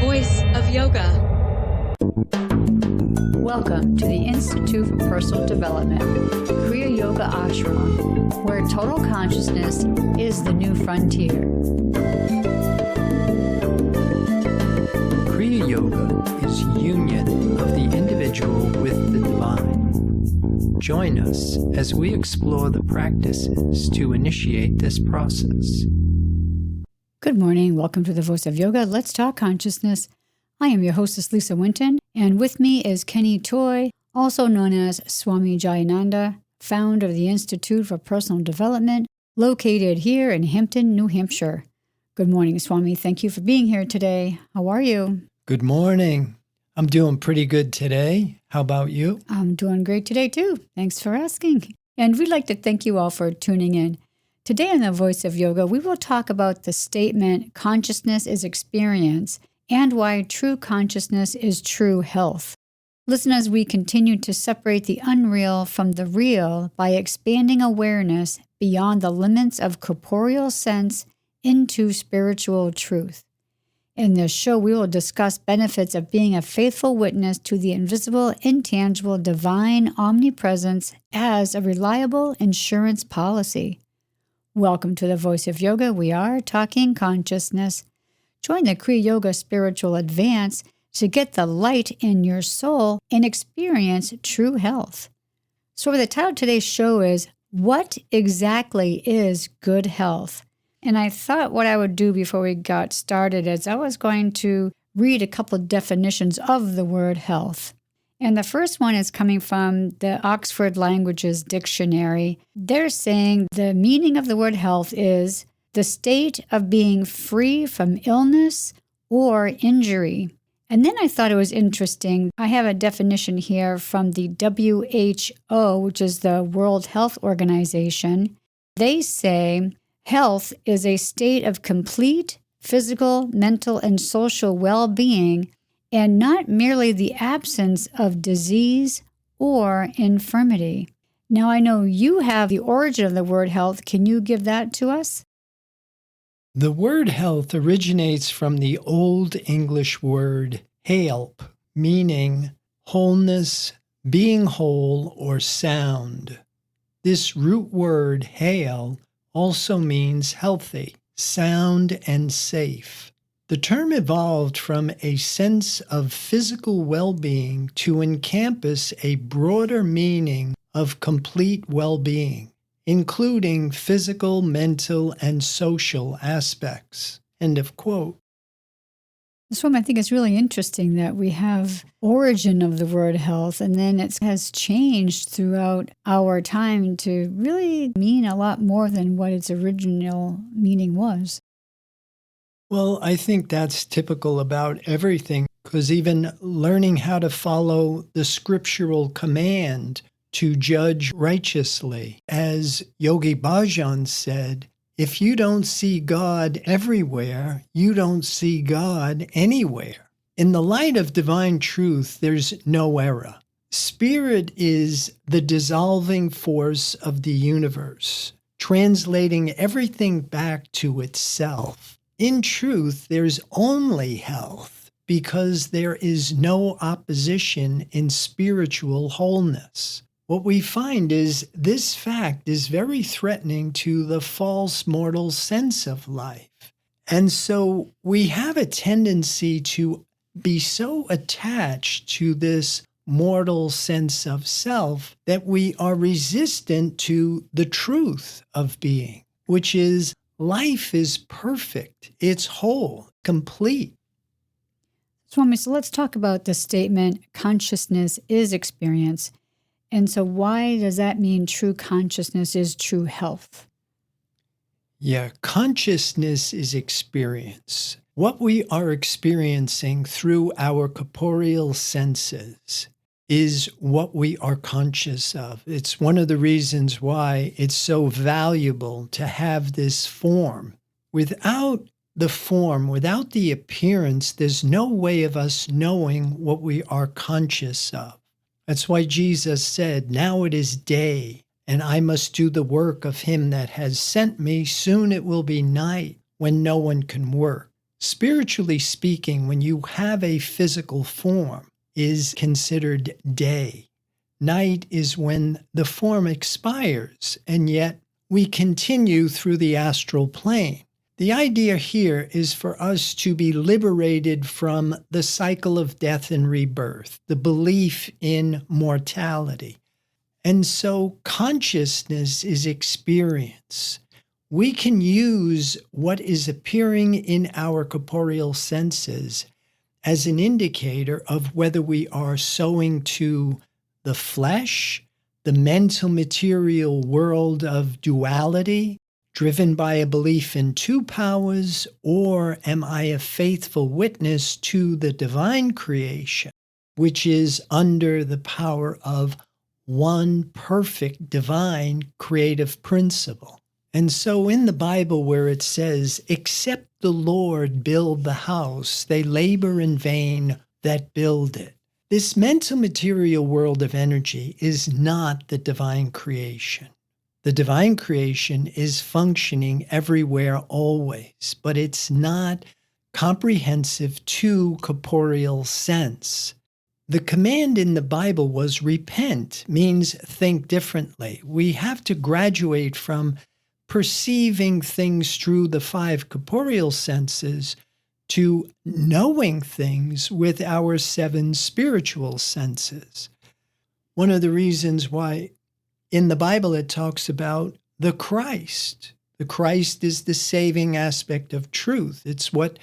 Voice of Yoga. Welcome to the Institute for Personal Development, Kriya Yoga Ashram, where total consciousness is the new frontier. Kriya Yoga is union of the individual with the divine. Join us as we explore the practices to initiate this process. Good morning. Welcome to the Voice of Yoga. Let's talk consciousness. I am your hostess, Lisa Winton, and with me is Kenny Toy, also known as Swami Jayananda, founder of the Institute for Personal Development, located here in Hampton, New Hampshire. Good morning, Swami. Thank you for being here today. How are you? Good morning. I'm doing pretty good today. How about you? I'm doing great today, too. Thanks for asking. And we'd like to thank you all for tuning in. Today on the Voice of Yoga, we will talk about the statement, consciousness is experience, and why true consciousness is true health. Listen as we continue to separate the unreal from the real by expanding awareness beyond the limits of corporeal sense into spiritual truth. In this show, we will discuss benefits of being a faithful witness to the invisible, intangible, divine omnipresence as a reliable insurance policy. Welcome to the Voice of Yoga. We are talking consciousness. Join the Kriya Yoga Spiritual Advance to get the light in your soul and experience true health. So the title of today's show is, What Exactly is Good Health? And I thought what I would do before we got started is I was going to read a couple of definitions of the word health. And the first one is coming from the Oxford Languages Dictionary. They're saying the meaning of the word health is the state of being free from illness or injury. And then I thought it was interesting. I have a definition here from the WHO, which is the World Health Organization. They say health is a state of complete physical, mental, and social well-being, and not merely the absence of disease or infirmity. Now, I know you have the origin of the word health. Can you give that to us? The word health originates from the Old English word help, meaning wholeness, being whole, or sound. This root word, hail, also means healthy, sound, and safe. The term evolved from a sense of physical well-being to encompass a broader meaning of complete well-being, including physical, mental, and social aspects. End of quote. Swami, I think it's really interesting that we have origin of the word health, and then it has changed throughout our time to really mean a lot more than what its original meaning was. Well, I think that's typical about everything, because even learning how to follow the scriptural command to judge righteously, as Yogi Bhajan said, if you don't see God everywhere, you don't see God anywhere. In the light of divine truth, there's no error. Spirit is the dissolving force of the universe, translating everything back to itself. In truth, there's only health because there is no opposition in spiritual wholeness. What we find is this fact is very threatening to the false mortal sense of life. And so we have a tendency to be so attached to this mortal sense of self that we are resistant to the truth of being, which is life is perfect. It's whole, complete. Swami, so let's talk about the statement, consciousness is experience. And so why does that mean true consciousness is true health? Yeah, consciousness is experience. What we are experiencing through our corporeal senses is what we are conscious of. It's one of the reasons why it's so valuable to have this form. Without the form, without the appearance, there's no way of us knowing what we are conscious of. That's why Jesus said, "Now it is day, and I must do the work of him that has sent me. Soon it will be night when no one can work." Spiritually speaking, when you have a physical form, is considered day. Night is when the form expires, and yet we continue through the astral plane. The idea here is for us to be liberated from the cycle of death and rebirth, the belief in mortality. And so consciousness is experience. We can use what is appearing in our corporeal senses as an indicator of whether we are sowing to the flesh, the mental material world of duality, driven by a belief in two powers, or am I a faithful witness to the divine creation, which is under the power of one perfect divine creative principle? And so in the Bible where it says, except the Lord build the house, they labor in vain that build it. This mental material world of energy is not the divine creation. The divine creation is functioning everywhere always, but it's not comprehensive to corporeal sense. The command in the Bible was repent, means think differently. We have to graduate from perceiving things through the five corporeal senses to knowing things with our seven spiritual senses. One of the reasons why in the Bible it talks about the Christ. The Christ is the saving aspect of truth. It's what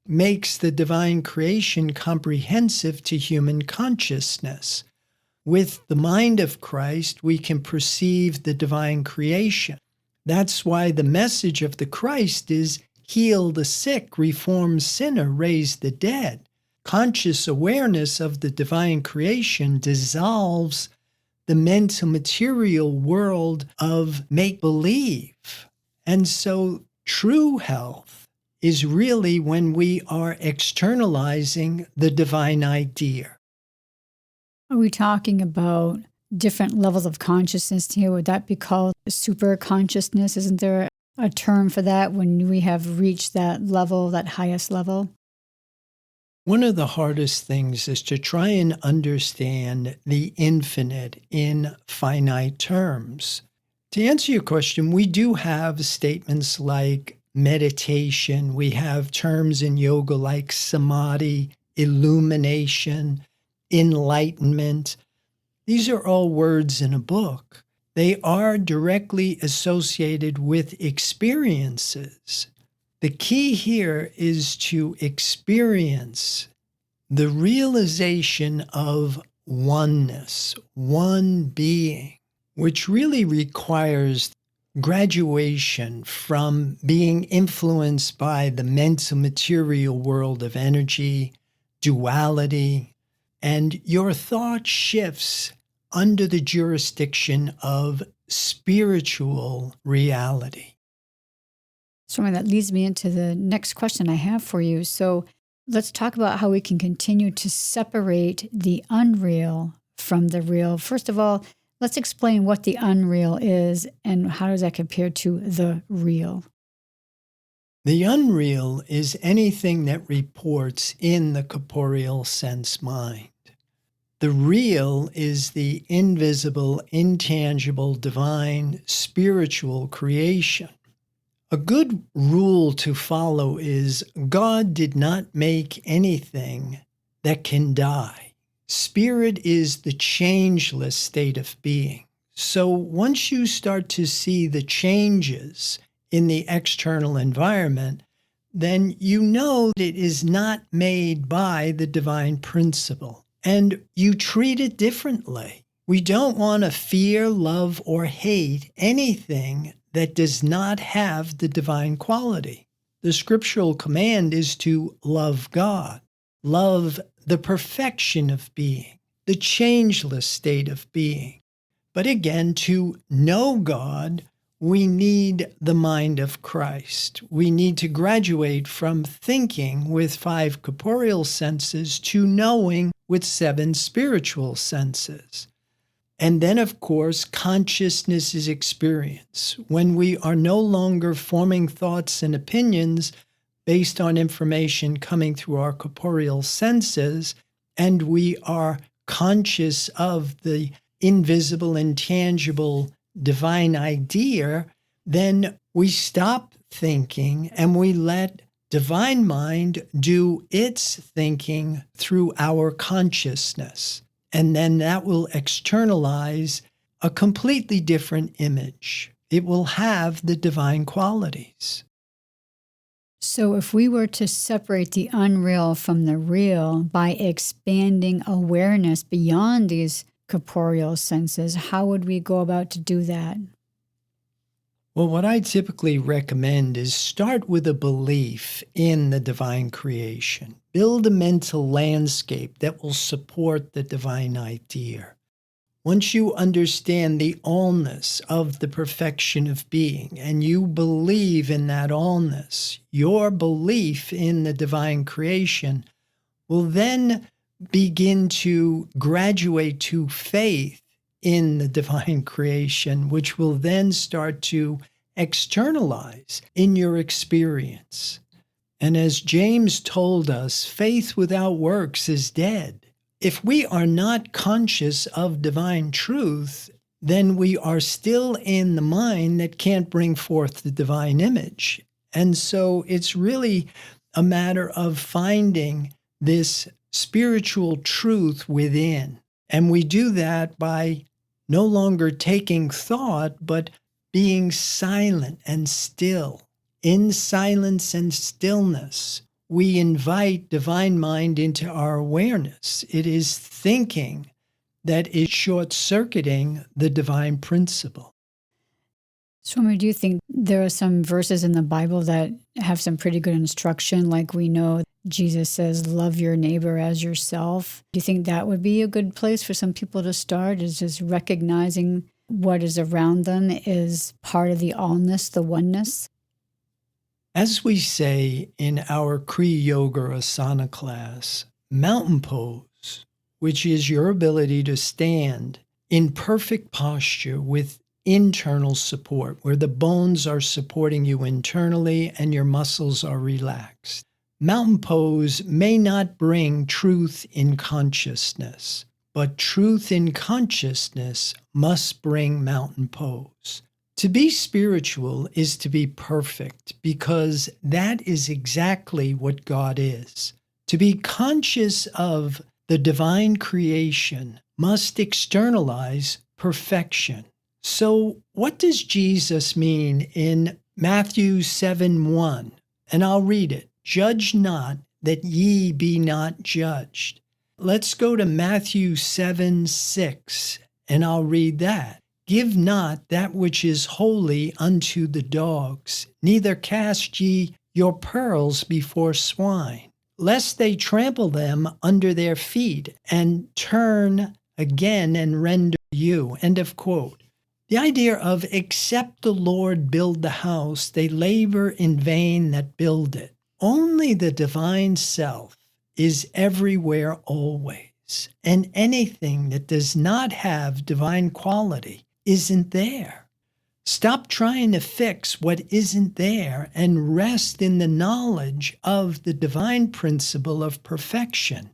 makes the divine creation comprehensive to human consciousness. With the mind of Christ, we can perceive the divine creation. That's why the message of the Christ is heal the sick, reform sinner, raise the dead. Conscious awareness of the divine creation dissolves the mental material world of make-believe. And so true health is really when we are externalizing the divine idea. Are we talking about different levels of consciousness here? Would that be called super consciousness? Isn't there a term for that when we have reached that level, that highest level? One of the hardest things is to try and understand the infinite in finite terms. To answer your question, we do have statements like meditation. We have terms in yoga like samadhi, illumination, enlightenment. These are all words in a book. They are directly associated with experiences. The key here is to experience the realization of oneness, one being, which really requires graduation from being influenced by the mental material world of energy, duality, and your thought shifts under the jurisdiction of spiritual reality. Swami, that leads me into the next question I have for you. So let's talk about how we can continue to separate the unreal from the real. First of all, let's explain what the unreal is and how does that compare to the real. The unreal is anything that reports in the corporeal sense mind. The real is the invisible, intangible, divine, spiritual creation. A good rule to follow is God did not make anything that can die. Spirit is the changeless state of being. So once you start to see the changes in the external environment, then you know it is not made by the divine principle. And you treat it differently. We don't want to fear, love, or hate anything that does not have the divine quality. The scriptural command is to love God, love the perfection of being, the changeless state of being. But again, to know God, we need the mind of Christ. We need to graduate from thinking with 5 corporeal senses to knowing with 7 spiritual senses. And then, of course, consciousness is experience. When we are no longer forming thoughts and opinions, based on information coming through our corporeal senses, and we are conscious of the invisible, intangible, divine idea, then we stop thinking and we let divine mind do its thinking through our consciousness. And then that will externalize a completely different image. It will have the divine qualities. So if we were to separate the unreal from the real by expanding awareness beyond these corporeal senses, how would we go about to do that? Well, what I typically recommend is start with a belief in the divine creation. Build a mental landscape that will support the divine idea. Once you understand the allness of the perfection of being and you believe in that allness, your belief in the divine creation will then begin to graduate to faith in the divine creation, which will then start to externalize in your experience. And as James told us, faith without works is dead. If we are not conscious of divine truth, then we are still in the mind that can't bring forth the divine image. And so it's really a matter of finding this spiritual truth within. And we do that by no longer taking thought, but being silent and still. In silence and stillness, we invite divine mind into our awareness. It is thinking that is short-circuiting the divine principle. Swami, do you think there are some verses in the Bible that have some pretty good instruction? Like we know Jesus says, love your neighbor as yourself. Do you think that would be a good place for some people to start, is just recognizing what is around them is part of the allness, the oneness? As we say in our Kriya Yoga Asana class, mountain pose, which is your ability to stand in perfect posture with internal support, where the bones are supporting you internally and your muscles are relaxed. Mountain pose may not bring truth in consciousness, but truth in consciousness must bring mountain pose. To be spiritual is to be perfect, because that is exactly what God is. To be conscious of the divine creation must externalize perfection. So what does Jesus mean in Matthew 7:1? And I'll read it. Judge not, that ye be not judged. Let's go to Matthew 7:6, and I'll read that. Give not that which is holy unto the dogs, neither cast ye your pearls before swine, lest they trample them under their feet, and turn again and render you. End of quote. The idea of except the Lord build the house, they labor in vain that build it. Only the divine self is everywhere always, and anything that does not have divine quality isn't there. Stop trying to fix what isn't there and rest in the knowledge of the divine principle of perfection.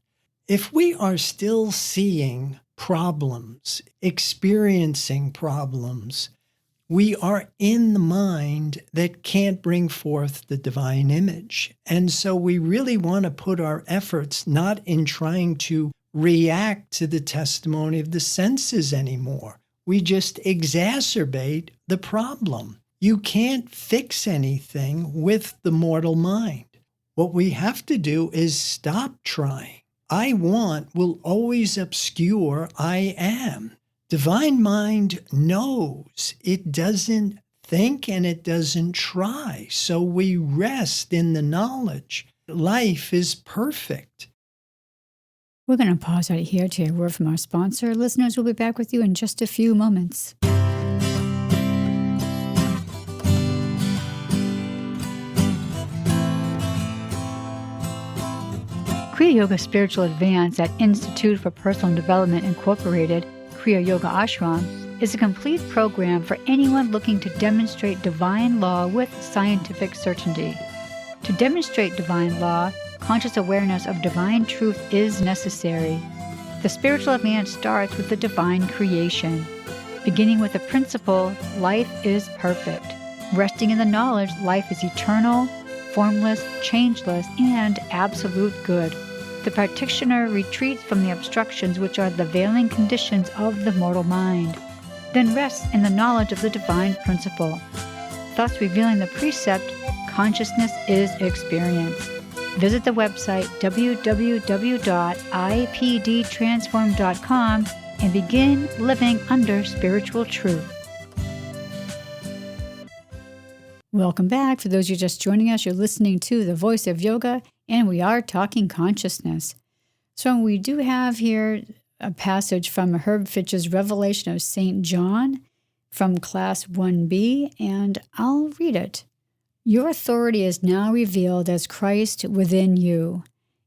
If we are still seeing problems, experiencing problems, we are in the mind that can't bring forth the divine image. And so we really want to put our efforts not in trying to react to the testimony of the senses anymore. We just exacerbate the problem. You can't fix anything with the mortal mind. What we have to do is stop trying. I want will always obscure I am. Divine mind knows. It doesn't think and it doesn't try. So we rest in the knowledge. Life is perfect. We're going to pause right here to hear a word from our sponsor. Listeners, we'll be back with you in just a few moments. Kriya Yoga Spiritual Advance at Institute for Personal Development Incorporated, Kriya Yoga Ashram, is a complete program for anyone looking to demonstrate divine law with scientific certainty. To demonstrate divine law, conscious awareness of divine truth is necessary. The spiritual advance starts with the divine creation, beginning with the principle, life is perfect, resting in the knowledge life is eternal, formless, changeless, and absolute good. The practitioner retreats from the obstructions which are the veiling conditions of the mortal mind, then rests in the knowledge of the divine principle, thus revealing the precept, consciousness is experience. Visit the website www.ipdtransform.com and begin living under spiritual truth. Welcome back. For those of you just joining us, you're listening to The Voice of Yoga, and we are talking consciousness. So we do have here a passage from Herb Fitch's Revelation of St. John from Class 1B, and I'll read it. Your authority is now revealed as Christ within you,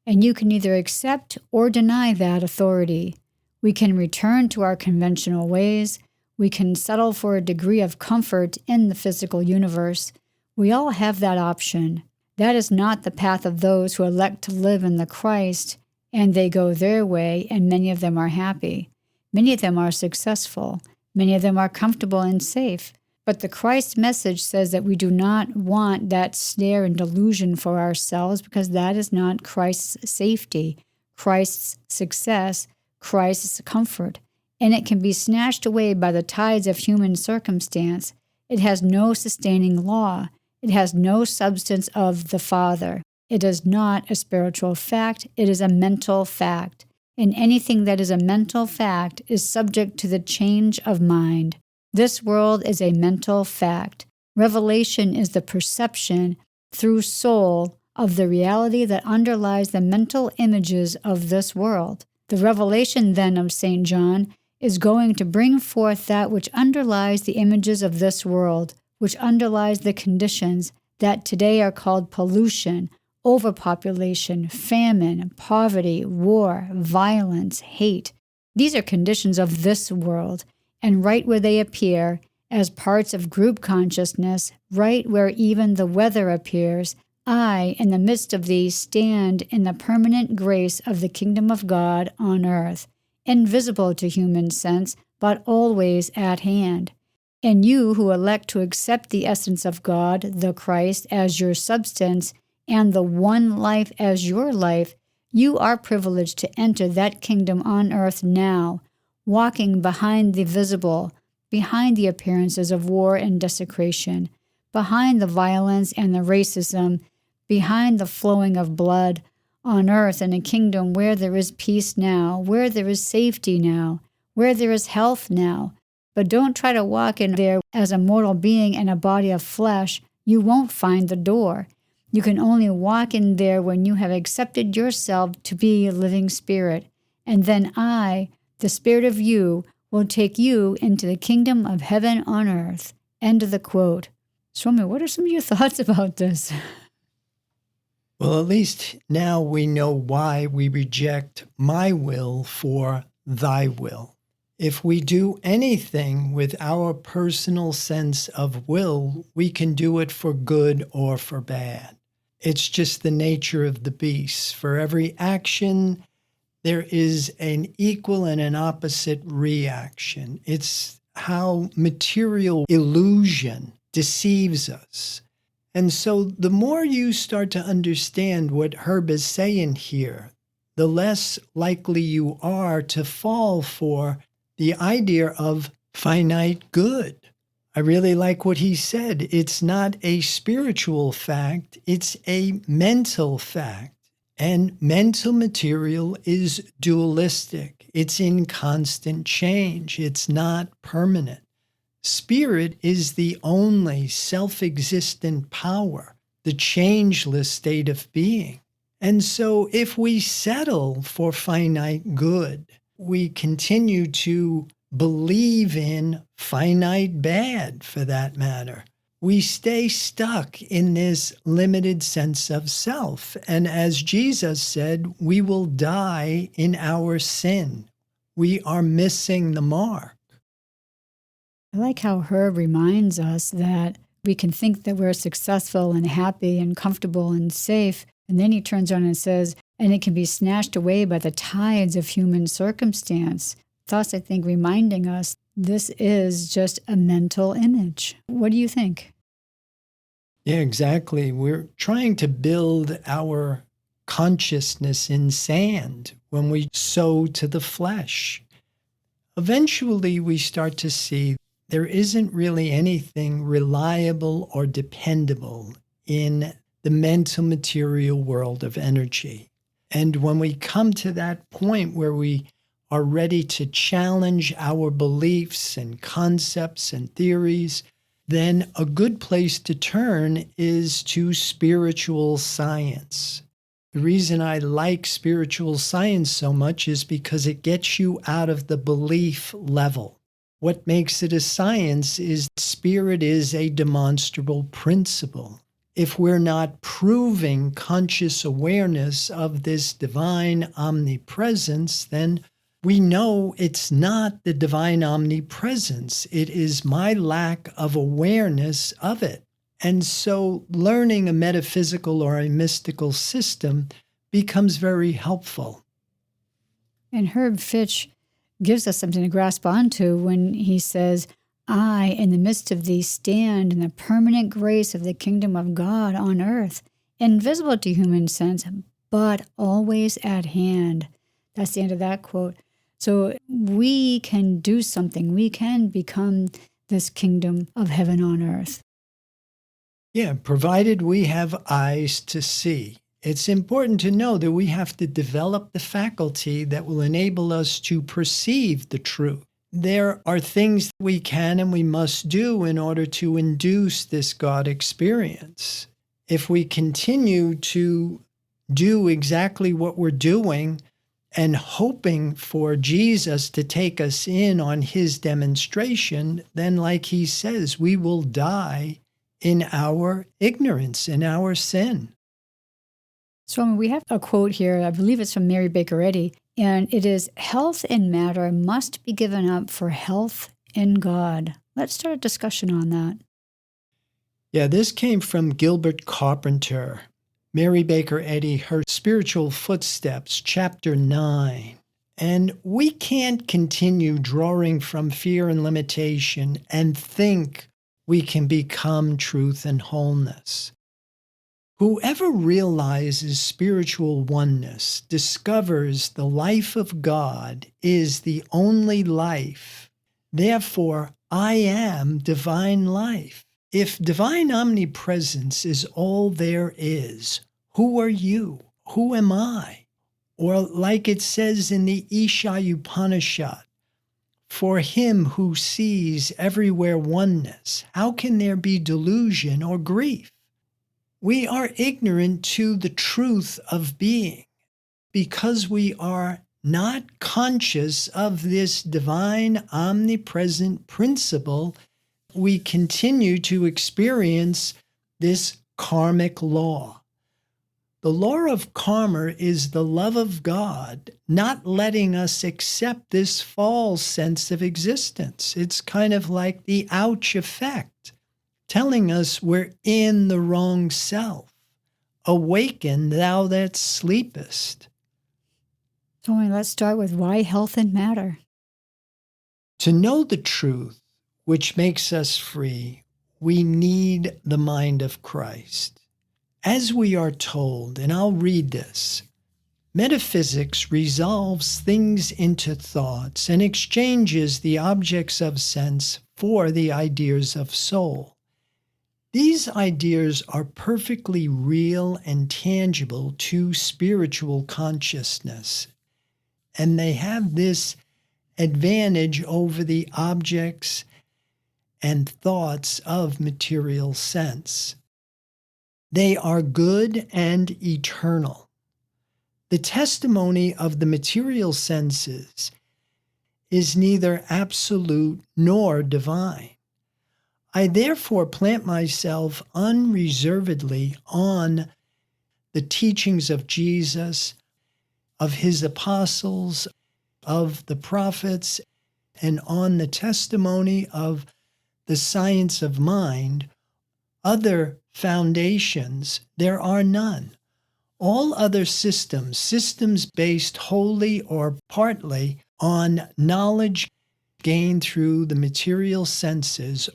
and you can either accept or deny that authority. We can return to our conventional ways. We can settle for a degree of comfort in the physical universe. We all have that option. That is not the path of those who elect to live in the Christ, and they go their way, and many of them are happy. Many of them are successful. Many of them are comfortable and safe. But the Christ message says that we do not want that snare and delusion for ourselves, because that is not Christ's safety, Christ's success, Christ's comfort. And it can be snatched away by the tides of human circumstance. It has no sustaining law. It has no substance of the Father. It is not a spiritual fact. It is a mental fact. And anything that is a mental fact is subject to the change of mind. This world is a mental fact. Revelation is the perception through soul of the reality that underlies the mental images of this world. The revelation then of St. John is going to bring forth that which underlies the images of this world, which underlies the conditions that today are called pollution, overpopulation, famine, poverty, war, violence, hate. These are conditions of this world. And right where they appear, as parts of group consciousness, right where even the weather appears, I, in the midst of these, stand in the permanent grace of the kingdom of God on earth, invisible to human sense, but always at hand. And you who elect to accept the essence of God, the Christ, as your substance, and the one life as your life, you are privileged to enter that kingdom on earth now, walking behind the visible, behind the appearances of war and desecration, behind the violence and the racism, behind the flowing of blood, on earth in a kingdom where there is peace now, where there is safety now, where there is health now. But don't try to walk in there as a mortal being in a body of flesh. You won't find the door. You can only walk in there when you have accepted yourself to be a living spirit. And then I, the Spirit of you, will take you into the kingdom of heaven on earth. End of the quote. Swami, what are some of your thoughts about this? Well, at least now we know why we reject my will for thy will. If we do anything with our personal sense of will, we can do it for good or for bad. It's just the nature of the beast. For every action, there is an equal and an opposite reaction. It's how material illusion deceives us. And so the more you start to understand what Herb is saying here, the less likely you are to fall for the idea of finite good. I really like what he said. It's not a spiritual fact, it's a mental fact. And mental material is dualistic. It's in constant change. It's not permanent. Spirit is the only self-existent power, the changeless state of being. And so if we settle for finite good, we continue to believe in finite bad, for that matter. We stay stuck in this limited sense of self. And as Jesus said, we will die in our sin. We are missing the mark. I like how Herb reminds us that We can think that we're successful and happy and comfortable and safe. And then he turns around and says, and it can be snatched away by the tides of human circumstance. Thus, I think, reminding us this is just a mental image. What do you think? Yeah, exactly. We're trying to build our consciousness in sand when we sow to the flesh. Eventually, we start to see there isn't really anything reliable or dependable in the mental material world of energy. And when we come to that point where we are ready to challenge our beliefs and concepts and theories, then a good place to turn is to spiritual science. The reason I like spiritual science so much is because it gets you out of the belief level. What makes it a science is spirit is a demonstrable principle. If we're not proving conscious awareness of this divine omnipresence, then we know it's not the divine omnipresence. It is my lack of awareness of it. And so learning a metaphysical or a mystical system becomes very helpful. And Herb Fitch gives us something to grasp onto when he says, I, in the midst of thee, stand in the permanent grace of the kingdom of God on earth, invisible to human sense, but always at hand. That's the end of that quote. So we can do something. We can become this kingdom of heaven on earth. Yeah, provided we have eyes to see. It's important to know that we have to develop the faculty that will enable us to perceive the truth. There are things we can and we must do in order to induce this God experience. If we continue to do exactly what we're doing and hoping for Jesus to take us in on his demonstration, then like he says, we will die in our ignorance, in our sin. Swami, we have a quote here, I believe it's from Mary Baker Eddy, and it is, health in matter must be given up for health in God. Let's start a discussion on that. Yeah, this came from Gilbert Carpenter, Mary Baker Eddy, Her Spiritual Footsteps, Chapter 9. And we can't continue drawing from fear and limitation and think we can become truth and wholeness. Whoever realizes spiritual oneness discovers the life of God is the only life. Therefore, I am divine life. If divine omnipresence is all there is, who are you? Who am I? Or like it says in the Isha Upanishad, for him who sees everywhere oneness, how can there be delusion or grief? We are ignorant to the truth of being because we are not conscious of this divine omnipresent principle. We continue to experience this karmic law. The law of karma is the love of God, not letting us accept this false sense of existence. It's kind of like the ouch effect, telling us we're in the wrong self. Awaken, thou that sleepest. So let's start with why health and matter. To know the truth, which makes us free, we need the mind of Christ. As we are told, and I'll read this, metaphysics resolves things into thoughts and exchanges the objects of sense for the ideas of soul. These ideas are perfectly real and tangible to spiritual consciousness, and they have this advantage over the objects and thoughts of material sense. They are good and eternal. The testimony of the material senses is neither absolute nor divine. I therefore plant myself unreservedly on the teachings of Jesus, of his apostles, of the prophets, and on the testimony of the science of mind, other foundations, there are none. All other systems based wholly or partly on knowledge gained through the material senses,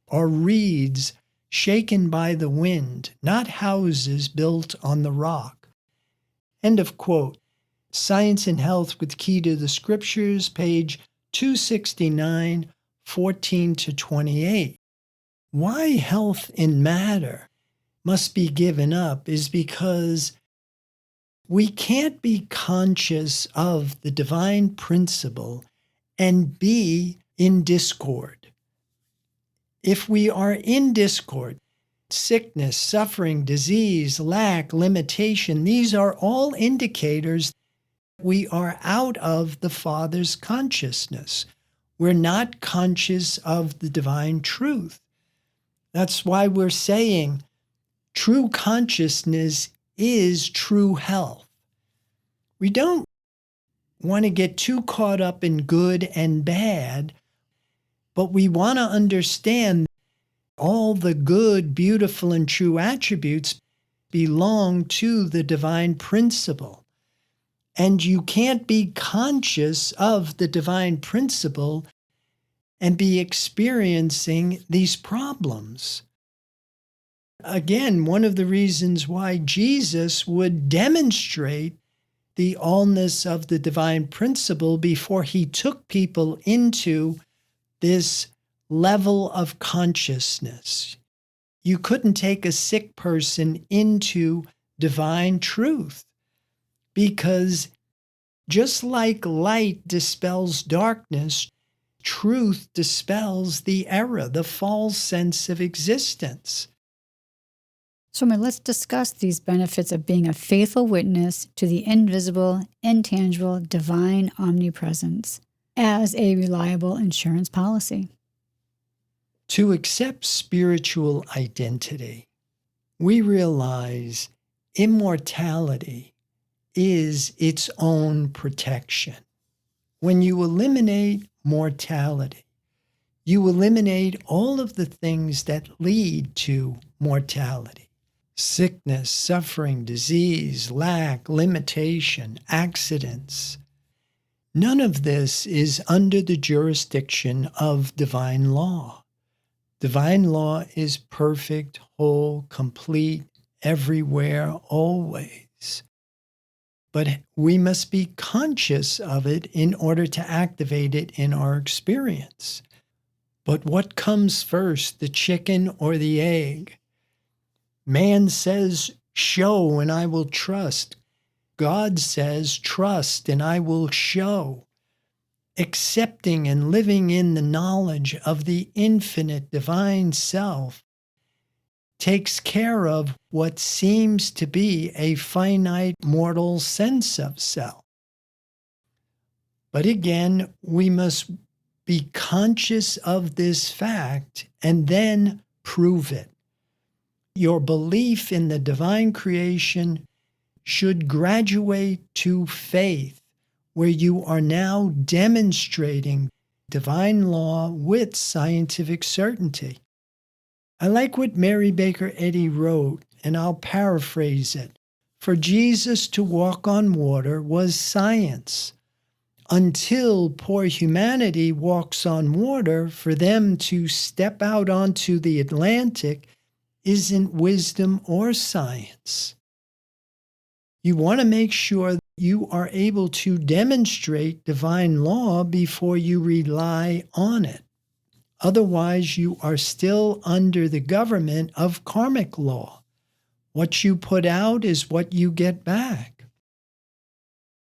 are reeds shaken by the wind, not houses built on the rock. End of quote. Science and Health with Key to the Scriptures, page 269, 14 to 28. Why health in matter must be given up is because we can't be conscious of the divine principle and be in discord. If we are in discord, sickness, suffering, disease, lack, limitation, these are all indicators we are out of the Father's consciousness. We're not conscious of the divine truth. That's why we're saying true consciousness is true health. We don't want to get too caught up in good and bad, but we want to understand all the good, beautiful, and true attributes belong to the divine principle. And you can't be conscious of the divine principle and be experiencing these problems. Again, one of the reasons why Jesus would demonstrate the allness of the divine principle before he took people into this level of consciousness. You couldn't take a sick person into divine truth because just like light dispels darkness, truth dispels the error, the false sense of existence. Swami, let's discuss these benefits of being a faithful witness to the invisible, intangible, divine omnipresence as a reliable insurance policy. To accept spiritual identity, we realize immortality is its own protection. When you eliminate mortality, you eliminate all of the things that lead to mortality. Sickness, suffering, disease, lack, limitation, accidents. None of this is under the jurisdiction of divine law. Divine law is perfect, whole, complete, everywhere, always. But we must be conscious of it in order to activate it in our experience. But what comes first, the chicken or the egg? Man says, show and I will trust. God says, trust and I will show. Accepting and living in the knowledge of the infinite divine self takes care of what seems to be a finite mortal sense of self. But again, we must be conscious of this fact and then prove it. Your belief in the divine creation should graduate to faith, where you are now demonstrating divine law with scientific certainty. I like what Mary Baker Eddy wrote, and I'll paraphrase it. For Jesus to walk on water was science. Until poor humanity walks on water, for them to step out onto the Atlantic isn't wisdom or science. You want to make sure you are able to demonstrate divine law before you rely on it. Otherwise, you are still under the government of karmic law. What you put out is what you get back.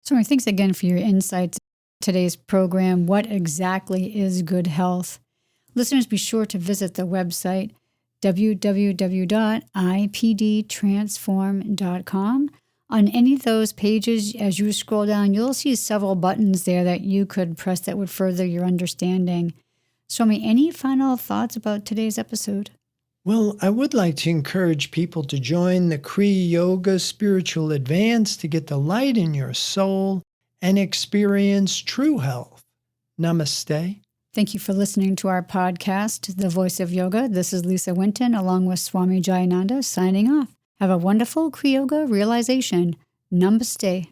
So thanks again for your insights. Today's program, What Exactly is Good Health? Listeners, be sure to visit the website www.ipdtransform.com. On any of those pages, as you scroll down, you'll see several buttons there that you could press that would further your understanding. Swami, any final thoughts about today's episode? Well, I would like to encourage people to join the Kriya Yoga Spiritual Advance to get the light in your soul and experience true health. Namaste. Thank you for listening to our podcast, The Voice of Yoga. This is Lisa Winton, along with Swami Jayananda, signing off. Have a wonderful Kriya Yoga realization. Namaste.